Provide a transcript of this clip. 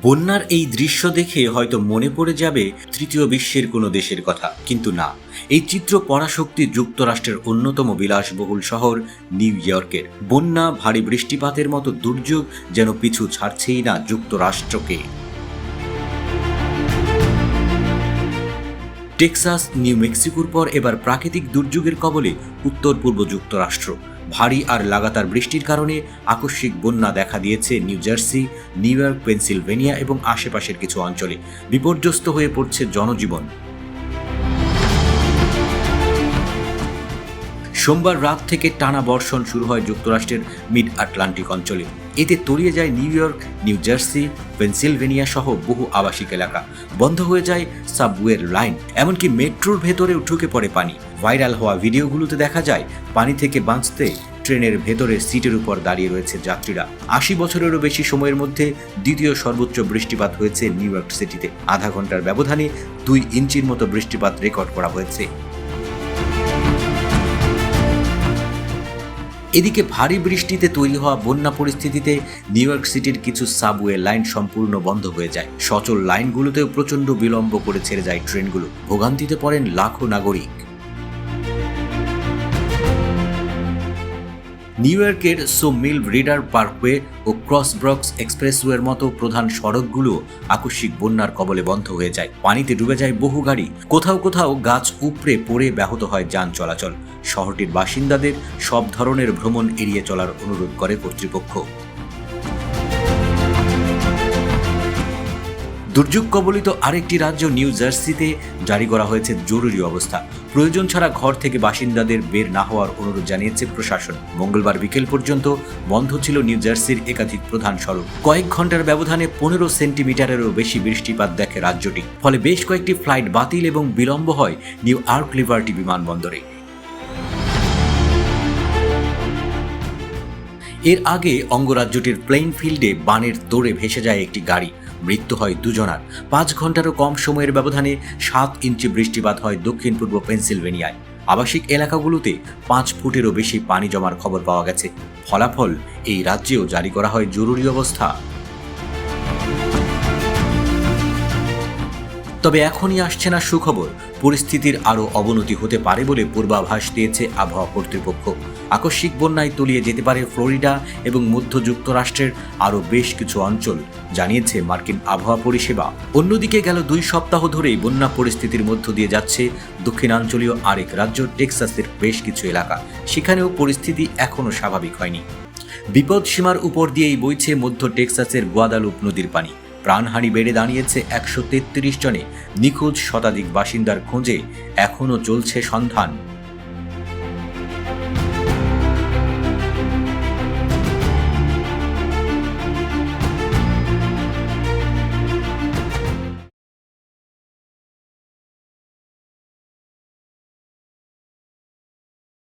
বন্যার এই দৃশ্য দেখে হয়তো মনে পড়ে যাবে তৃতীয় বিশ্বের কোনো দেশের কথা, কিন্তু না, এই চিত্র পরাশক্তি যুক্তরাষ্ট্রের অন্যতম বিলাসবহুল শহর নিউ ইয়র্কের। বন্যা, ভারী বৃষ্টিপাতের মতো দুর্যোগ যেন পিছু ছাড়ছেই না যুক্তরাষ্ট্রকে। টেক্সাস, নিউ মেক্সিকোর পর এবার প্রাকৃতিক দুর্যোগের কবলে উত্তর পূর্ব যুক্তরাষ্ট্র। ভারী আর লাগাতার বৃষ্টির কারণে আকস্মিক বন্যা দেখা দিয়েছে new jersey, new York, Pennsylvania এবং আশেপাশের কিছু অঞ্চলে। বিপর্যস্ত হয়ে পড়ছে জনজীবন। সোমবার রাত থেকে টানা বর্ষণ শুরু হয় যুক্তরাষ্ট্রের মিড আটলান্টিক অঞ্চলে। এতে তলিয়ে যায় new York, new jersey, Pennsylvania সহ বহু আবাসিক এলাকা। বন্ধ হয়ে যায় সাবওয়ের লাইন, এমনকি মেট্রোর ভেতরেও ঢুকে পড়ে পানি। ভাইরাল হওয়া ভিডিওগুলোতে দেখা যায় পানি থেকে বাঁচতে ট্রেনের ভেতরে সিটের উপর দাঁড়িয়ে রয়েছে যাত্রীরা। ৮০ বছরেরও বেশি সময়ের মধ্যে দ্বিতীয় সর্বোচ্চ বৃষ্টিপাত হয়েছে নিউ ইয়র্ক সিটিতে। আধা ঘন্টার ব্যবধানে ২ ইঞ্চির মতো বৃষ্টিপাত রেকর্ড করা হয়েছে। এদিকে ভারী বৃষ্টিতে তৈরি হওয়া বন্যা পরিস্থিতিতে নিউ ইয়র্ক সিটির কিছু সাবওয়ে লাইন সম্পূর্ণ বন্ধ হয়ে যায়। সচল লাইনগুলোতেও প্রচণ্ড বিলম্ব করে ছেড়ে যায় ট্রেনগুলো। ভোগান্তিতে পড়েন লাখো নাগরিক। নিউ ইয়র্কের মিল রিডার পার্কওয়ে ও ক্রসব্রক্স এক্সপ্রেসওয়ের মতো প্রধান সড়কগুলো আকস্মিক বন্যার কবলে বন্ধ হয়ে যায়। পানিতে ডুবে যায় বহু গাড়ি। কোথাও কোথাও গাছ উপড়ে পড়ে ব্যাহত হয় যান চলাচল। শহরটির বাসিন্দাদের সব ধরনের ভ্রমণ এড়িয়ে চলার অনুরোধ করে কর্তৃপক্ষ। দুর্যোগ কবলিত আরেকটি রাজ্য নিউ জার্সিতে জারি করা হয়েছে জরুরি অবস্থা। প্রয়োজন ছাড়া ঘর থেকে বাসিন্দাদের বের না হওয়ার অনুরোধ জানিয়েছে প্রশাসন। মঙ্গলবার বিকেল পর্যন্ত বন্ধ ছিল নিউ জার্সির একাধিক প্রধান সড়ক। কয়েক ঘন্টার ব্যবধানে ১৫ সেন্টিমিটারেরও বেশি বৃষ্টিপাত দেখে রাজ্যটি। ফলে বেশ কয়েকটি ফ্লাইট বাতিল এবং বিলম্ব হয় নিউ ইয়র্ক লিবার্টি বিমানবন্দরে। এর আগে অঙ্গরাজ্যটির প্লেইনফিল্ডে বানের তোড়ে ভেসে যায় একটি গাড়ি। মৃত্যু হয় ২ জনার। ৫ ঘন্টারও কম সময়ের ব্যবধানে ৭ ইঞ্চি বৃষ্টিপাত হয় দক্ষিণ পূর্ব পেনসিলভেনিয়ায়। আবাসিক এলাকাগুলোতে ৫ ফুটেরও বেশি পানি জমার খবর পাওয়া গেছে। ফলাফল, এই রাজ্যেও জারি করা হয় জরুরি অবস্থা। তবে এখনই আসছে না সুখবর। পরিস্থিতির আরও অবনতি হতে পারে বলে পূর্বাভাস দিয়েছে আবহাওয়া কর্তৃপক্ষ। আকস্মিক বন্যায় তলিয়ে যেতে পারে ফ্লোরিডা এবং মধ্য যুক্তরাষ্ট্রের আরও বেশ কিছু অঞ্চল, জানিয়েছে মার্কিন আবহাওয়া পরিষেবা। অন্যদিকে গেল ২ সপ্তাহ ধরেই বন্যা পরিস্থিতির মধ্য দিয়ে যাচ্ছে দক্ষিণাঞ্চলীয় আরেক রাজ্য টেক্সাসের বেশ কিছু এলাকা। সেখানেও পরিস্থিতি এখনও স্বাভাবিক হয়নি। বিপদ সীমার উপর দিয়েই বইছে মধ্য টেক্সাসের গুয়াদালুপ নদীর পানি। প্রাণহানি বেড়ে দাঁড়িয়েছে ১৩৩ জনে। নিখোঁজ শতাধিক বাসিন্দার খোঁজে এখনও চলছে সন্ধান।